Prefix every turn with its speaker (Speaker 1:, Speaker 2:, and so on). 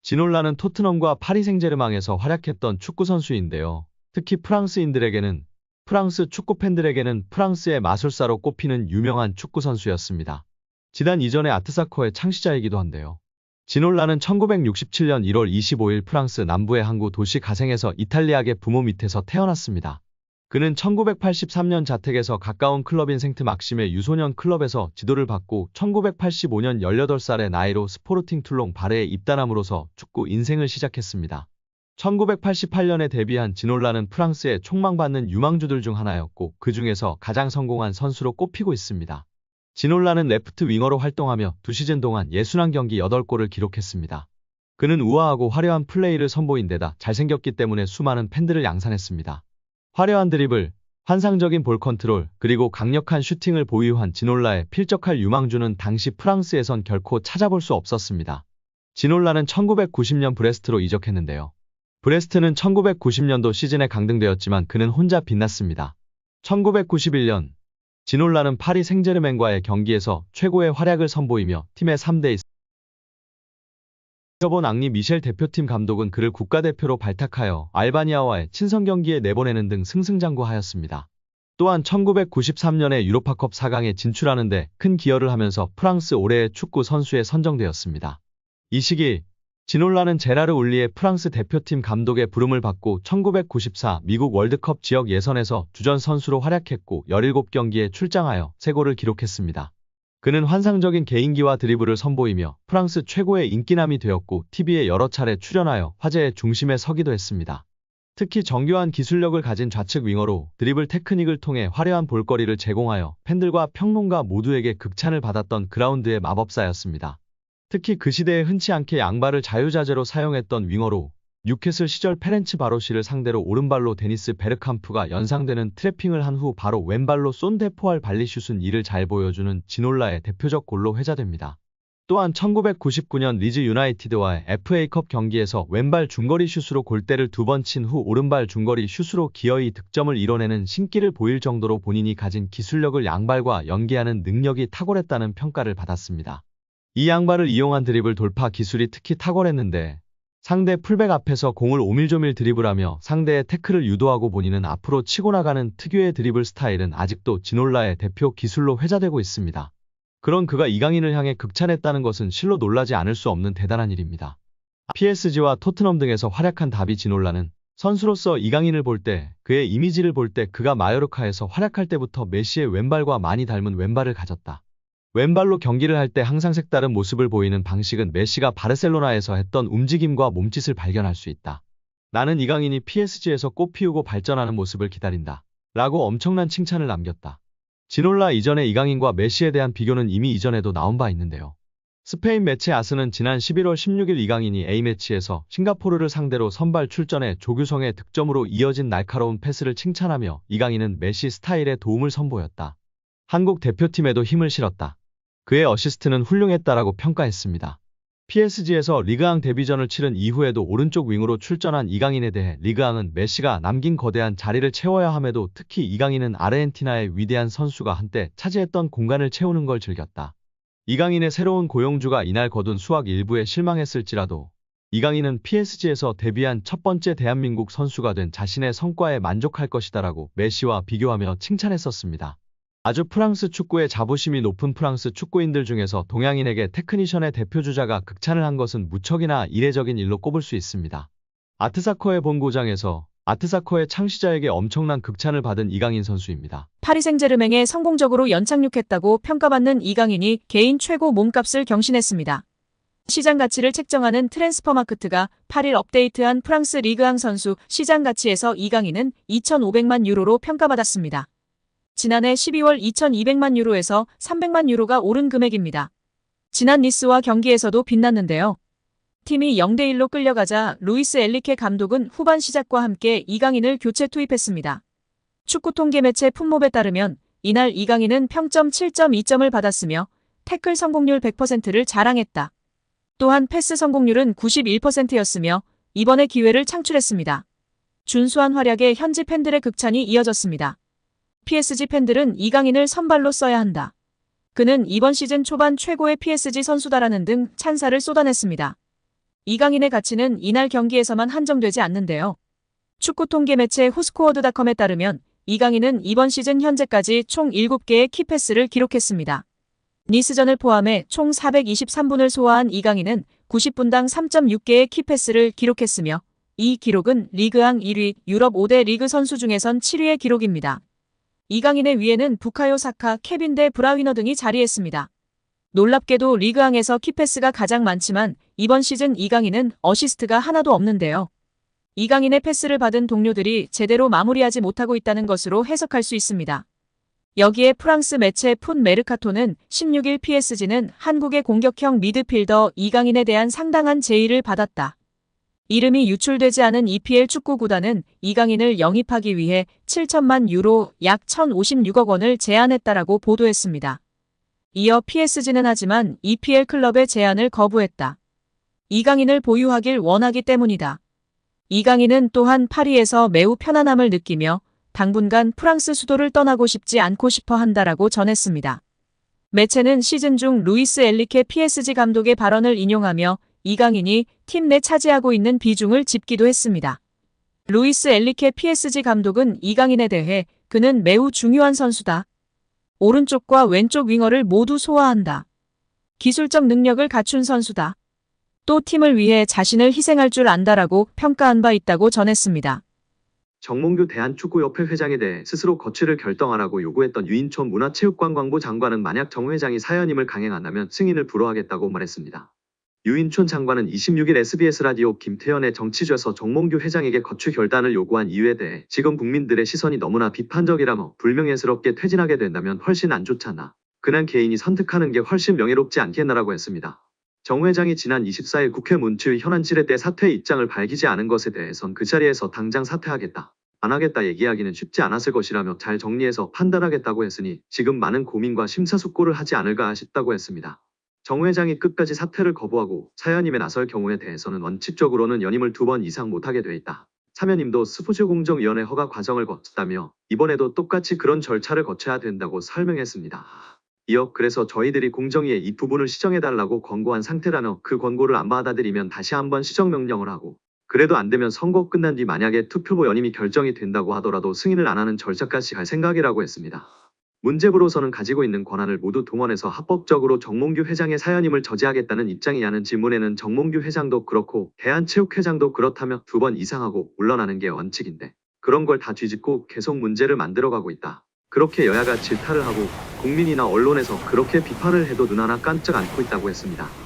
Speaker 1: 지놀라는 토트넘과 파리 생제르맹에서 활약했던 축구 선수인데요. 특히 프랑스 축구 팬들에게는 프랑스의 마술사로 꼽히는 유명한 축구 선수였습니다. 지단 이전의 아트사커의 창시자이기도 한데요. 지놀라는 1967년 1월 25일 프랑스 남부의 항구 도시 가생에서 이탈리아계 부모 밑에서 태어났습니다. 그는 1983년 자택에서 가까운 클럽인 생트 막심의 유소년 클럽에서 지도를 받고 1985년 18살의 나이로 스포르팅 툴롱 바레에 입단함으로써 축구 인생을 시작했습니다. 1988년에 데뷔한 지놀라는 프랑스의 촉망받는 유망주들 중 하나였고 그 중에서 가장 성공한 선수로 꼽히고 있습니다. 지놀라는 레프트 윙어로 활동하며 2시즌 동안 61경기 8골을 기록했습니다. 그는 우아하고 화려한 플레이를 선보인 데다 잘생겼기 때문에 수많은 팬들을 양산했습니다. 화려한 드리블, 환상적인 볼 컨트롤, 그리고 강력한 슈팅을 보유한 지놀라에 필적할 유망주는 당시 프랑스에선 결코 찾아볼 수 없었습니다. 지놀라는 1990년 브레스트로 이적했는데요. 브레스트는 1990년도 시즌에 강등되었지만 그는 혼자 빛났습니다. 1991년 지놀라는 파리 생제르맹과의 경기에서 최고의 활약을 선보이며 팀의 3대2 지켜본 앙리 미셸 대표팀 감독은 그를 국가대표로 발탁하여 알바니아와의 친선 경기에 내보내는 등 승승장구하였습니다. 또한 1993년에 유로파컵 4강에 진출하는 데 큰 기여를 하면서 프랑스 올해의 축구 선수에 선정되었습니다. 이 시기 지놀라는 제라르 울리의 프랑스 대표팀 감독의 부름을 받고 1994 미국 월드컵 지역 예선에서 주전 선수로 활약했고 17경기에 출장하여 3골을 기록했습니다. 그는 환상적인 개인기와 드리블을 선보이며 프랑스 최고의 인기남이 되었고 TV에 여러 차례 출연하여 화제의 중심에 서기도 했습니다. 특히 정교한 기술력을 가진 좌측 윙어로 드리블 테크닉을 통해 화려한 볼거리를 제공하여 팬들과 평론가 모두에게 극찬을 받았던 그라운드의 마법사였습니다. 특히 그 시대에 흔치 않게 양발을 자유자재로 사용했던 윙어로 뉴캐슬 시절 페렌츠 바로시를 상대로 오른발로 데니스 베르캄프가 연상되는 트래핑을 한 후 바로 왼발로 쏜 데포알 발리슛은 이를 잘 보여주는 지놀라의 대표적 골로 회자됩니다. 또한 1999년 리즈 유나이티드와의 FA컵 경기에서 왼발 중거리 슛으로 골대를 2번 친 후 오른발 중거리 슛으로 기어이 득점을 이뤄내는 신기를 보일 정도로 본인이 가진 기술력을 양발과 연계하는 능력이 탁월했다는 평가를 받았습니다. 이 양발을 이용한 드리블 돌파 기술이 특히 탁월했는데 상대 풀백 앞에서 공을 오밀조밀 드리블하며 상대의 태클을 유도하고 본인은 앞으로 치고 나가는 특유의 드리블 스타일은 아직도 지놀라의 대표 기술로 회자되고 있습니다. 그런 그가 이강인을 향해 극찬했다는 것은 실로 놀라지 않을 수 없는 대단한 일입니다. PSG와 토트넘 등에서 활약한 다비 지놀라는 선수로서 이강인을 볼 때, 그의 이미지를 볼 때 그가 마요르카에서 활약할 때부터 메시의 왼발과 많이 닮은 왼발을 가졌다. 왼발로 경기를 할 때 항상 색다른 모습을 보이는 방식은 메시가 바르셀로나에서 했던 움직임과 몸짓을 발견할 수 있다. 나는 이강인이 PSG에서 꽃피우고 발전하는 모습을 기다린다. 라고 엄청난 칭찬을 남겼다. 지놀라 이전의 이강인과 메시에 대한 비교는 이미 이전에도 나온 바 있는데요. 스페인 매체 아스는 지난 11월 16일 이강인이 A매치에서 싱가포르를 상대로 선발 출전해 조규성의 득점으로 이어진 날카로운 패스를 칭찬하며 이강인은 메시 스타일의 도움을 선보였다. 한국 대표팀에도 힘을 실었다. 그의 어시스트는 훌륭했다라고 평가했습니다. PSG에서 리그앙 데뷔전을 치른 이후에도 오른쪽 윙으로 출전한 이강인에 대해 리그앙은 메시가 남긴 거대한 자리를 채워야 함에도 특히 이강인은 아르헨티나의 위대한 선수가 한때 차지했던 공간을 채우는 걸 즐겼다. 이강인의 새로운 고용주가 이날 거둔 수확 일부에 실망했을지라도 이강인은 PSG에서 데뷔한 첫 번째 대한민국 선수가 된 자신의 성과에 만족할 것이다라고 메시와 비교하며 칭찬했었습니다. 아주 프랑스 축구의 자부심이 높은 프랑스 축구인들 중에서 동양인에게 테크니션의 대표주자가 극찬을 한 것은 무척이나 이례적인 일로 꼽을 수 있습니다. 아트사커의 본고장에서 아트사커의 창시자에게 엄청난 극찬을 받은 이강인 선수입니다.
Speaker 2: 파리 생제르맹에 성공적으로 연착륙했다고 평가받는 이강인이 개인 최고 몸값을 경신했습니다. 시장 가치를 책정하는 트랜스퍼마크트가 8일 업데이트한 프랑스 리그앙 선수 시장 가치에서 이강인은 2,500만 유로로 평가받았습니다. 지난해 12월 2,200만 유로에서 300만 유로가 오른 금액입니다. 지난 니스와 경기에서도 빛났는데요. 팀이 0대1로 끌려가자 루이스 엘리케 감독은 후반 시작과 함께 이강인을 교체 투입했습니다. 축구 통계 매체 풋몹에 따르면 이날 이강인은 평점 7.2점을 받았으며 태클 성공률 100%를 자랑했다. 또한 패스 성공률은 91%였으며 이번에 기회를 창출했습니다. 준수한 활약에 현지 팬들의 극찬이 이어졌습니다. PSG 팬들은 이강인을 선발로 써야 한다. 그는 이번 시즌 초반 최고의 PSG 선수다라는 등 찬사를 쏟아냈습니다. 이강인의 가치는 이날 경기에서만 한정되지 않는데요. 축구 통계 매체 후스코어드닷컴에 따르면 이강인은 이번 시즌 현재까지 총 7개의 키패스를 기록했습니다. 니스전을 포함해 총 423분을 소화한 이강인은 90분당 3.6개의 키패스를 기록했으며 이 기록은 리그왕 1위, 유럽 5대 리그 선수 중에선 7위의 기록입니다. 이강인의 위에는 부카요 사카, 케빈 데 브라위너 등이 자리했습니다. 놀랍게도 리그왕에서 키패스가 가장 많지만 이번 시즌 이강인은 어시스트가 하나도 없는데요. 이강인의 패스를 받은 동료들이 제대로 마무리하지 못하고 있다는 것으로 해석할 수 있습니다. 여기에 프랑스 매체 풋 메르카토는 16일 PSG는 한국의 공격형 미드필더 이강인에 대한 상당한 제의를 받았다. 이름이 유출되지 않은 EPL 축구 구단은 이강인을 영입하기 위해 7천만 유로 약 1,056억 원을 제안했다라고 보도했습니다. 이어 PSG는 하지만 EPL 클럽의 제안을 거부했다. 이강인을 보유하길 원하기 때문이다. 이강인은 또한 파리에서 매우 편안함을 느끼며 당분간 프랑스 수도를 떠나고 싶지 않고 싶어 한다라고 전했습니다. 매체는 시즌 중 루이스 엔리케 PSG 감독의 발언을 인용하며 이강인이 팀 내 차지하고 있는 비중을 짚기도 했습니다. 루이스 엔리케 PSG 감독은 이강인에 대해 그는 매우 중요한 선수다. 오른쪽과 왼쪽 윙어를 모두 소화한다. 기술적 능력을 갖춘 선수다. 또 팀을 위해 자신을 희생할 줄 안다라고 평가한 바 있다고 전했습니다.
Speaker 1: 정몽규 대한축구협회 회장에 대해 스스로 거취를 결정하라고 요구했던 유인촌 문화체육관광부 장관은 만약 정 회장이 사연임을 강행한다면 승인을 불허하겠다고 말했습니다. 유인촌 장관은 26일 SBS 라디오 김태현의 정치좌에서 정몽규 회장에게 거취 결단을 요구한 이유에 대해 지금 국민들의 시선이 너무나 비판적이라며 불명예스럽게 퇴진하게 된다면 훨씬 안 좋잖아. 그냥 개인이 선택하는 게 훨씬 명예롭지 않겠나라고 했습니다. 정 회장이 지난 24일 국회 문치의 현안 질의 때 사퇴의 입장을 밝히지 않은 것에 대해선 그 자리에서 당장 사퇴하겠다, 안 하겠다 얘기하기는 쉽지 않았을 것이라며 잘 정리해서 판단하겠다고 했으니 지금 많은 고민과 심사숙고를 하지 않을까 싶다고 했습니다. 정 회장이 끝까지 사퇴를 거부하고 사연임에 나설 경우에 대해서는 원칙적으로는 연임을 2번 이상 못하게 돼 있다. 사면임도 스포츠공정위원회 허가 과정을 거쳤다며 이번에도 똑같이 그런 절차를 거쳐야 된다고 설명했습니다. 이어 그래서 저희들이 공정위에 이 부분을 시정해달라고 권고한 상태라며 그 권고를 안 받아들이면 다시 한번 시정명령을 하고 그래도 안 되면 선거 끝난 뒤 만약에 투표로 연임이 결정이 된다고 하더라도 승인을 안 하는 절차까지 갈 생각이라고 했습니다. 문제부로서는 가지고 있는 권한을 모두 동원해서 합법적으로 정몽규 회장의 사연임을 저지하겠다는 입장이냐는 질문에는 정몽규 회장도 그렇고 대한체육회장도 그렇다며 2번 이상하고 물러나는 게 원칙인데 그런 걸 다 뒤집고 계속 문제를 만들어가고 있다. 그렇게 여야가 질타를 하고 국민이나 언론에서 그렇게 비판을 해도 눈 하나 깜짝 않고 있다고 했습니다.